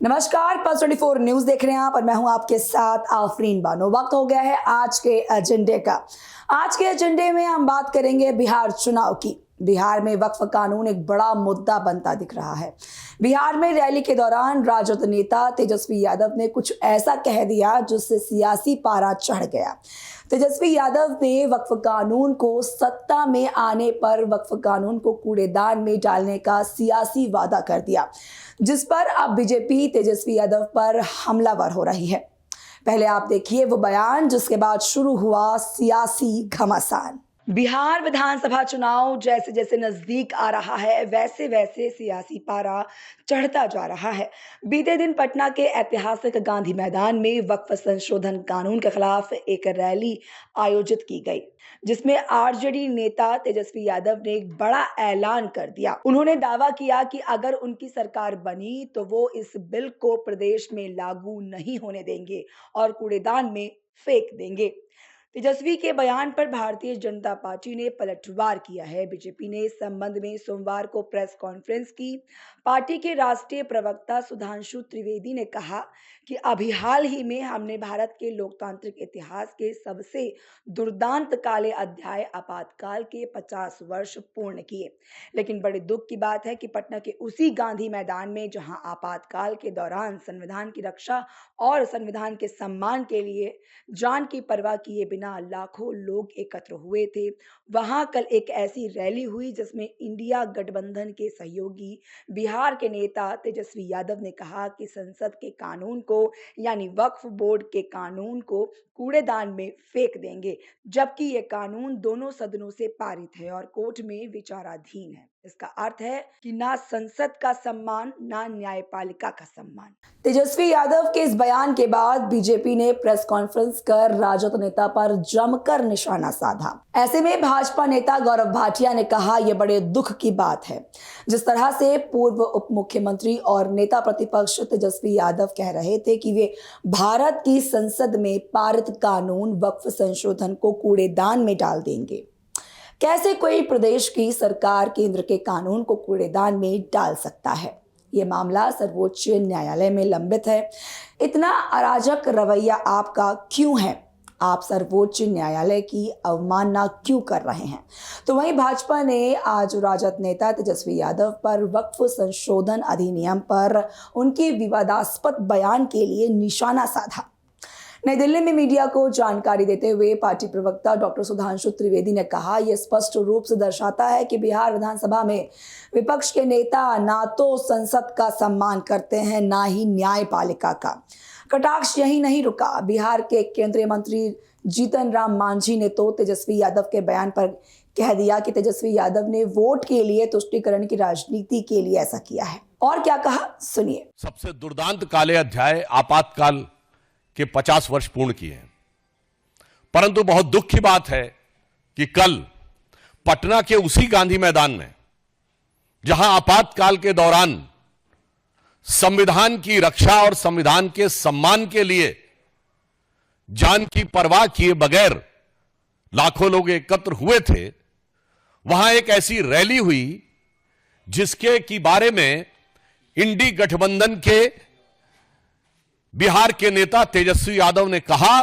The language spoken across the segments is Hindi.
नमस्कार, पल्स 24 न्यूज देख रहे हैं आप और मैं हूं आपके साथ आफरीन बानो। वक्त हो गया है आज के एजेंडे का। आज के एजेंडे में हम बात करेंगे बिहार चुनाव की। बिहार में वक्फ कानून एक बड़ा मुद्दा बनता दिख रहा है। बिहार में रैली के दौरान राजद नेता तेजस्वी यादव ने कुछ ऐसा कह दिया जिससे सियासी पारा चढ़ गया। तेजस्वी यादव ने वक्फ कानून को सत्ता में आने पर वक्फ कानून को कूड़ेदान में डालने का सियासी वादा कर दिया, जिस पर अब बीजेपी तेजस्वी यादव पर हमलावर हो रही है। पहले आप देखिए वो बयान, जिसके बाद शुरू हुआ सियासी घमासान। बिहार विधानसभा चुनाव जैसे जैसे नजदीक आ रहा है, वैसे वैसे सियासी पारा चढ़ता जा रहा है। बीते दिन पटना के ऐतिहासिक गांधी मैदान में वक्फ संशोधन कानून के खिलाफ एक रैली आयोजित की गई, जिसमें आरजेडी नेता तेजस्वी यादव ने एक बड़ा ऐलान कर दिया। उन्होंने दावा किया कि अगर उनकी सरकार बनी तो वो इस बिल को प्रदेश में लागू नहीं होने देंगे और कूड़ेदान में फेंक देंगे। तेजस्वी के बयान पर भारतीय जनता पार्टी ने पलटवार किया है। बीजेपी ने इस संबंध में सोमवार को प्रेस कॉन्फ्रेंस की। पार्टी के राष्ट्रीय प्रवक्ता सुधांशु त्रिवेदी ने कहा कि अभी हाल ही में हमने भारत के लोकतांत्रिक इतिहास के सबसे दुर्दांत काले अध्याय आपातकाल के 50 वर्ष पूर्ण किए। लेकिन बड़े दुख की बात है कि पटना के उसी गांधी मैदान में जहां आपातकाल के दौरान संविधान की रक्षा और संविधान के सम्मान के लिए जान की परवाह किए बिना लाखों लोग एकत्र हुए थे, वहां कल एक ऐसी रैली हुई जिसमें इंडिया गठबंधन के सहयोगी बिहार के नेता तेजस्वी यादव ने कहा कि संसद के कानून को यानी वक्फ बोर्ड के कानून को कूड़ेदान में फेंक देंगे, जबकि ये कानून दोनों सदनों से पारित है और कोर्ट में विचाराधीन है। इसका अर्थ है कि ना संसद का सम्मान ना न्यायपालिका का सम्मान। तेजस्वी यादव के इस बयान के बाद बीजेपी ने प्रेस कॉन्फ्रेंस कर राजद नेता पर जमकर निशाना साधा। ऐसे में भाजपा नेता गौरव भाटिया ने कहा, यह बड़े दुख की बात है जिस तरह से पूर्व उप मुख्यमंत्री और नेता प्रतिपक्ष तेजस्वी यादव कह रहे थे कि वे भारत की संसद में पारित कानून वक्फ संशोधन को कूड़ेदान में डाल देंगे। कैसे कोई प्रदेश की सरकार केंद्र के कानून को कूड़ेदान में डाल सकता है? ये मामला सर्वोच्च न्यायालय में लंबित है। इतना अराजक रवैया आपका क्यों है? आप सर्वोच्च न्यायालय की अवमानना क्यों कर रहे हैं? तो वहीं भाजपा ने आज राजद नेता तेजस्वी यादव पर वक्फ संशोधन अधिनियम पर उनके विवादास्पद बयान के लिए निशाना साधा। नई दिल्ली में मीडिया को जानकारी देते हुए पार्टी प्रवक्ता डॉक्टर सुधांशु त्रिवेदी ने कहा, यह स्पष्ट रूप से दर्शाता है कि बिहार विधानसभा में विपक्ष के नेता ना तो संसद का सम्मान करते हैं ना ही न्यायपालिका का। कटाक्ष यही नहीं रुका। बिहार के केंद्रीय मंत्री जीतन राम मांझी ने तो तेजस्वी यादव के बयान पर कह दिया कि तेजस्वी यादव ने वोट के लिए तुष्टीकरण की राजनीति के लिए ऐसा किया है। और क्या कहा, सुनिए। सबसे दुर्दांत काले अध्याय आपातकाल के 50 वर्ष पूर्ण किए हैं, परंतु बहुत दुख की बात है कि कल पटना के उसी गांधी मैदान में जहां आपातकाल के दौरान संविधान की रक्षा और संविधान के सम्मान के लिए जान की परवाह किए बगैर लाखों लोग एकत्र हुए थे, वहां एक ऐसी रैली हुई जिसके की बारे में इंडी गठबंधन के बिहार के नेता तेजस्वी यादव ने कहा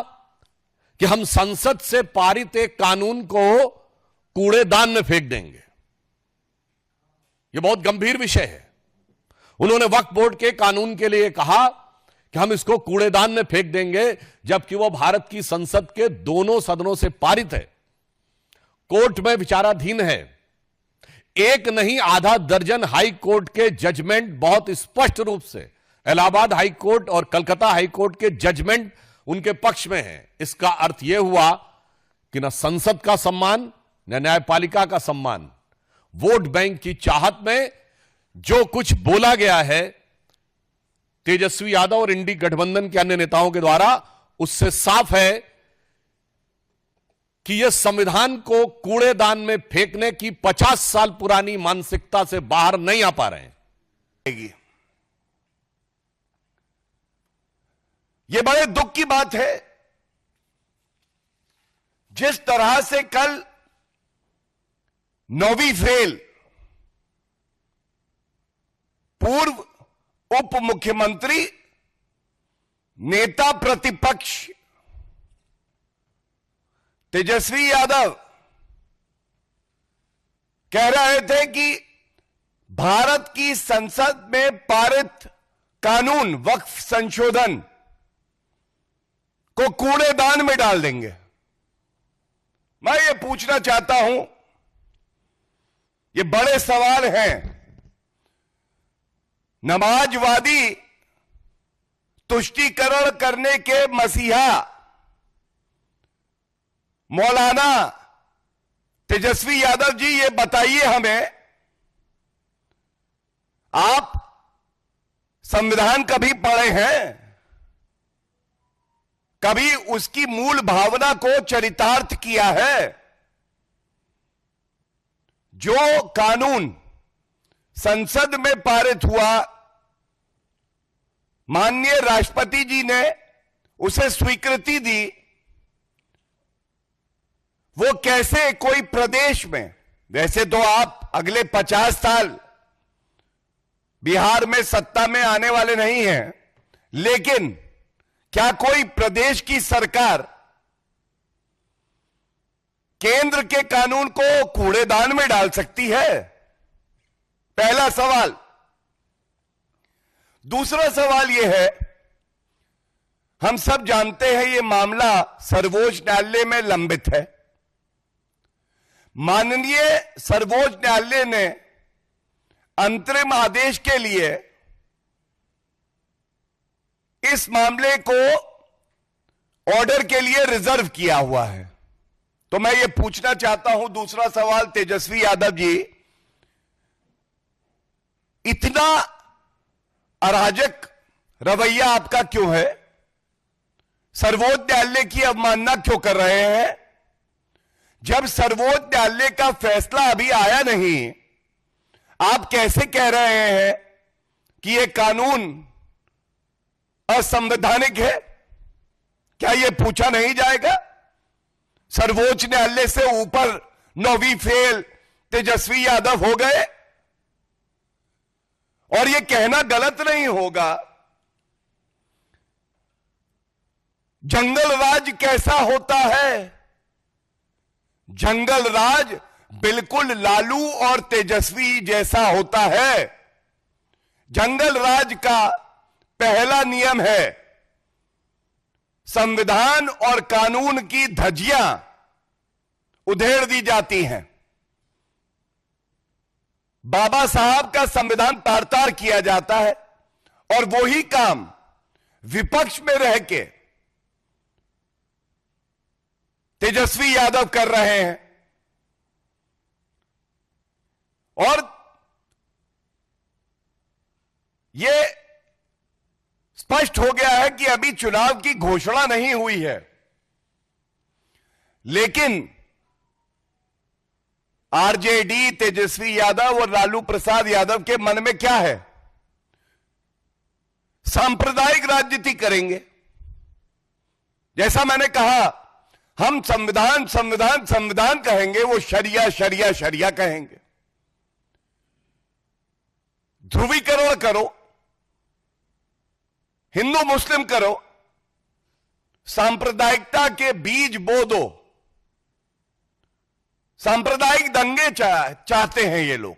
कि हम संसद से पारित एक कानून को कूड़ेदान में फेंक देंगे। यह बहुत गंभीर विषय है। उन्होंने वक्फ बोर्ड के कानून के लिए कहा कि हम इसको कूड़ेदान में फेंक देंगे, जबकि वह भारत की संसद के दोनों सदनों से पारित है, कोर्ट में विचाराधीन है। एक नहीं आधा दर्जन हाई कोर्ट के जजमेंट बहुत स्पष्ट रूप से इलाहाबाद हाई कोर्ट और कलकत्ता हाई कोर्ट के जजमेंट उनके पक्ष में है। इसका अर्थ यह हुआ कि न संसद का सम्मान न न्यायपालिका का सम्मान। वोट बैंक की चाहत में जो कुछ बोला गया है तेजस्वी यादव और इंडी गठबंधन के अन्य नेताओं के द्वारा, उससे साफ है कि यह संविधान को कूड़ेदान में फेंकने की 50 साल पुरानी मानसिकता से बाहर नहीं आ पा रहे हैं। ये बड़े दुख की बात है जिस तरह से कल 9वीं फेल पूर्व उप मुख्यमंत्री, नेता प्रतिपक्ष तेजस्वी यादव कह रहे थे कि भारत की संसद में पारित कानून वक्फ संशोधन को कूड़ेदान में डाल देंगे। मैं ये पूछना चाहता हूं, ये बड़े सवाल हैं। नमाजवादी तुष्टीकरण करने के मसीहा मौलाना तेजस्वी यादव जी, ये बताइए हमें, आप संविधान कभी पढ़े हैं? कभी उसकी मूल भावना को चरितार्थ किया है? जो कानून संसद में पारित हुआ, माननीय राष्ट्रपति जी ने उसे स्वीकृति दी, वो कैसे कोई प्रदेश में, वैसे तो आप अगले 50 साल बिहार में सत्ता में आने वाले नहीं हैं, लेकिन क्या कोई प्रदेश की सरकार केंद्र के कानून को कूड़ेदान में डाल सकती है? पहला सवाल। दूसरा सवाल यह है, हम सब जानते हैं ये मामला सर्वोच्च न्यायालय में लंबित है। माननीय सर्वोच्च न्यायालय ने अंतरिम आदेश के लिए इस मामले को ऑर्डर के लिए रिजर्व किया हुआ है। तो मैं ये पूछना चाहता हूं, दूसरा सवाल, तेजस्वी यादव जी, इतना अराजक रवैया आपका क्यों है? सर्वोच्च न्यायालय की अवमानना क्यों कर रहे हैं? जब सर्वोच्च न्यायालय का फैसला अभी आया नहीं, आप कैसे कह रहे हैं कि यह कानून असंवैधानिक है? क्या यह पूछा नहीं जाएगा? सर्वोच्च न्यायालय से ऊपर 9वीं फेल तेजस्वी यादव हो गए। और यह कहना गलत नहीं होगा, जंगल राज कैसा होता है? जंगल राज बिल्कुल लालू और तेजस्वी जैसा होता है। जंगल राज का पहला नियम है, संविधान और कानून की धज्जियां उधेड़ दी जाती हैं। बाबा साहब का संविधान तार-तार किया जाता है, और वही काम विपक्ष में रह के तेजस्वी यादव कर रहे हैं। और यह स्पष्ट हो गया है कि अभी चुनाव की घोषणा नहीं हुई है, लेकिन आरजेडी, तेजस्वी यादव और लालू प्रसाद यादव के मन में क्या है? सांप्रदायिक राजनीति करेंगे। जैसा मैंने कहा, हम संविधान संविधान संविधान कहेंगे, वो शरिया शरिया शरिया कहेंगे। ध्रुवीकरण करो, हिंदू मुस्लिम करो, सांप्रदायिकता के बीज बो दो। सांप्रदायिक दंगे चाहते हैं ये लोग।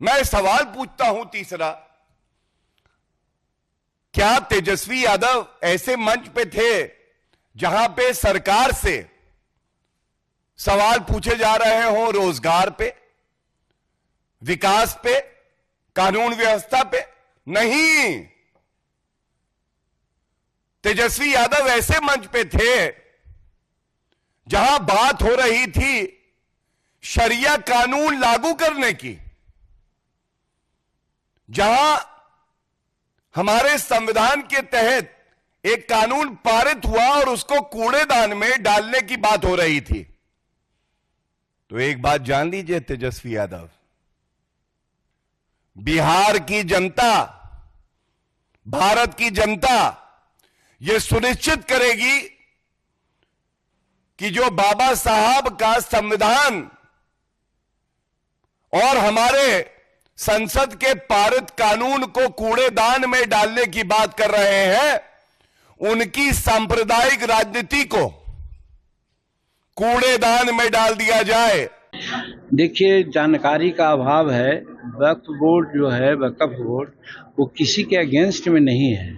मैं सवाल पूछता हूं तीसरा, क्या तेजस्वी यादव ऐसे मंच पे थे जहां पे सरकार से सवाल पूछे जा रहे हो रोजगार पे, विकास पे, कानून व्यवस्था पे? नहीं, तेजस्वी यादव ऐसे मंच पे थे जहां बात हो रही थी शरिया कानून लागू करने की, जहां हमारे संविधान के तहत एक कानून पारित हुआ और उसको कूड़ेदान में डालने की बात हो रही थी। तो एक बात जान लीजिए तेजस्वी यादव, बिहार की जनता, भारत की जनता यह सुनिश्चित करेगी कि जो बाबा साहब का संविधान और हमारे संसद के पारित कानून को कूड़ेदान में डालने की बात कर रहे हैं, उनकी सांप्रदायिक राजनीति को कूड़ेदान में डाल दिया जाए। देखिए, जानकारी का अभाव है। वक्फ बोर्ड जो है, वक्फ बोर्ड, वो किसी के अगेंस्ट में नहीं है।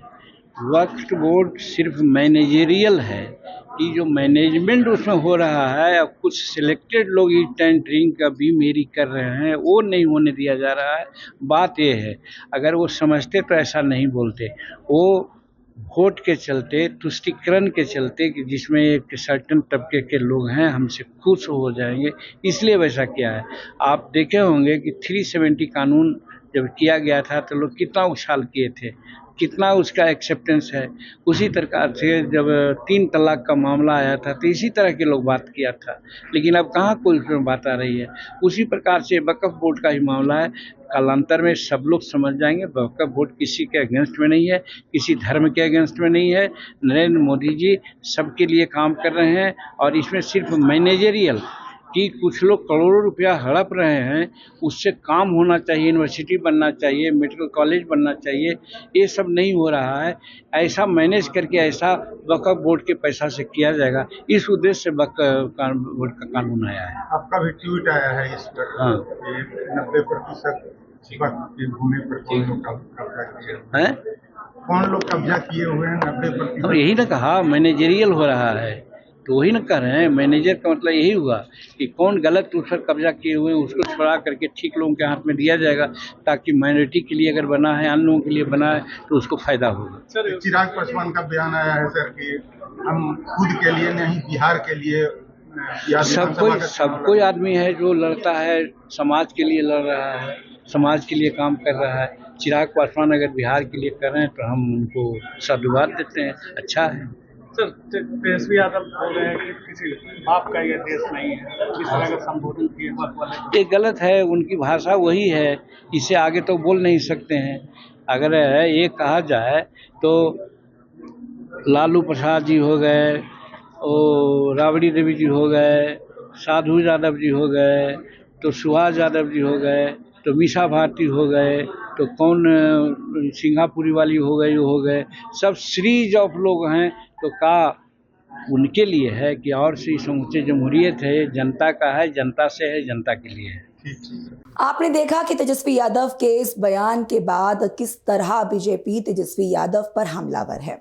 वक्फ बोर्ड सिर्फ मैनेजरियल है कि जो मैनेजमेंट उसमें हो रहा है, अब कुछ सिलेक्टेड लोग ईट एंड ड्रिंक का भी मेरी कर रहे हैं, वो नहीं होने दिया जा रहा है। बात ये है, अगर वो समझते तो ऐसा नहीं बोलते। वो वोट के चलते, तुष्टीकरण के चलते कि जिसमें एक सर्टन तबके के लोग हैं हमसे खुश हो जाएंगे, इसलिए वैसा किया है। आप देखे होंगे कि 370 कानून जब किया गया था तो लोग कितना उछाल किए थे, कितना उसका एक्सेप्टेंस है। उसी प्रकार से जब 3 तलाक का मामला आया था तो इसी तरह के लोग बात किया था, लेकिन अब कहाँ कोई उसमें बात आ रही है। उसी प्रकार से वक्फ बोर्ड का ही मामला है। कालांतर में सब लोग समझ जाएंगे वक्फ बोर्ड किसी के अगेंस्ट में नहीं है, किसी धर्म के अगेंस्ट में नहीं है। नरेंद्र मोदी जी सबके लिए काम कर रहे हैं और इसमें सिर्फ मैनेजरियल कि कुछ लोग करोड़ों रुपया हड़प रहे हैं, उससे काम होना चाहिए, यूनिवर्सिटी बनना चाहिए, मेडिकल कॉलेज बनना चाहिए, ये सब नहीं हो रहा है। ऐसा मैनेज करके ऐसा वक्फ बोर्ड के पैसा से किया जाएगा, इस उद्देश्य से वक्फ बोर्ड का कानून आया है। आपका भी ट्वीट आया है इस पर। हाँ। 90% वक्त की भूमि पर कौन लोग कब्जा किए हैं? कौन लोग कब्जा किए हुए हैं? 90%। हम यही ना कहा, मैनेजरियल हो रहा है, तो वही ना कह रहे हैं। मैनेजर का मतलब यही हुआ कि कौन गलत उस पर कब्जा किए हुए हैं उसको छुड़ा करके ठीक लोगों के हाथ में दिया जाएगा, ताकि माइनॉरिटी के लिए अगर बना है, अन्य लोगों के लिए बना है तो उसको फायदा होगा। सर, चिराग पासवान का बयान आया है सर कि हम खुद के लिए नहीं, बिहार के लिए सब कोई आदमी है जो लड़ता है, समाज के लिए लड़ रहा है, समाज के लिए काम कर रहा है। चिराग पासवान अगर बिहार के लिए कर रहे हैं तो हम उनको साधुवाद देते हैं, अच्छा है। सर, तेजस्वी यादव बोल रहे हैं कि किसी बाप का ये देश नहीं है, इस तरह का संबोधन किए बात वाले। ये गलत है, उनकी भाषा वही है, इससे आगे तो बोल नहीं सकते हैं। अगर ये कहा जाए तो लालू प्रसाद जी हो गए, और राबड़ी देवी जी हो गए, साधु यादव जी हो गए, तो सुहास यादव जी हो गए, तो मीसा भारती हो गए, तो कौन सिंगापुरी वाली हो गए, सब सीरीज ऑफ लोग हैं। तो का उनके लिए है कि और से समूचे जमहूरियत है, जनता का है, जनता से है, जनता के लिए है। आपने देखा कि तेजस्वी यादव के इस बयान के बाद किस तरह बीजेपी तेजस्वी यादव पर हमलावर है।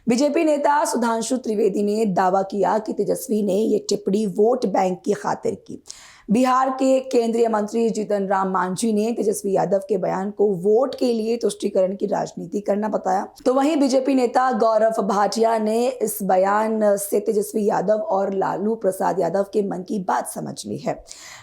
बीजेपी नेता सुधांशु त्रिवेदी ने दावा किया कि तेजस्वी ने ये टिप्पणी वोट बैंक की खातिर की। बिहार के केंद्रीय मंत्री जीतन राम मांझी ने तेजस्वी यादव के बयान को वोट के लिए तुष्टीकरण की राजनीति करना बताया। तो वहीं बीजेपी नेता गौरव भाटिया ने इस बयान से तेजस्वी यादव और लालू प्रसाद यादव के मन की बात समझ ली है।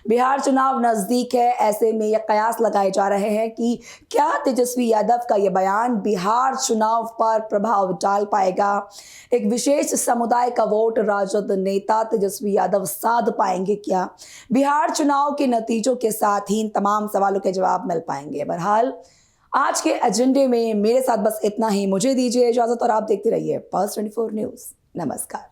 बिहार चुनाव नजदीक है, ऐसे में यह कयास लगाए जा रहे हैं कि क्या तेजस्वी यादव का यह बयान बिहार चुनाव पर प्रभाव डाल पाएगा। एक विशेष समुदाय का वोट राजद नेता तेजस्वी यादव साध पाएंगे क्या। बिहार चुनाव के नतीजों के साथ ही इन तमाम सवालों के जवाब मिल पाएंगे। बहरहाल आज के एजेंडे में मेरे साथ बस इतना ही। मुझे दीजिए इजाजत और आप देखते रहिए पल्स 24 न्यूज़। नमस्कार।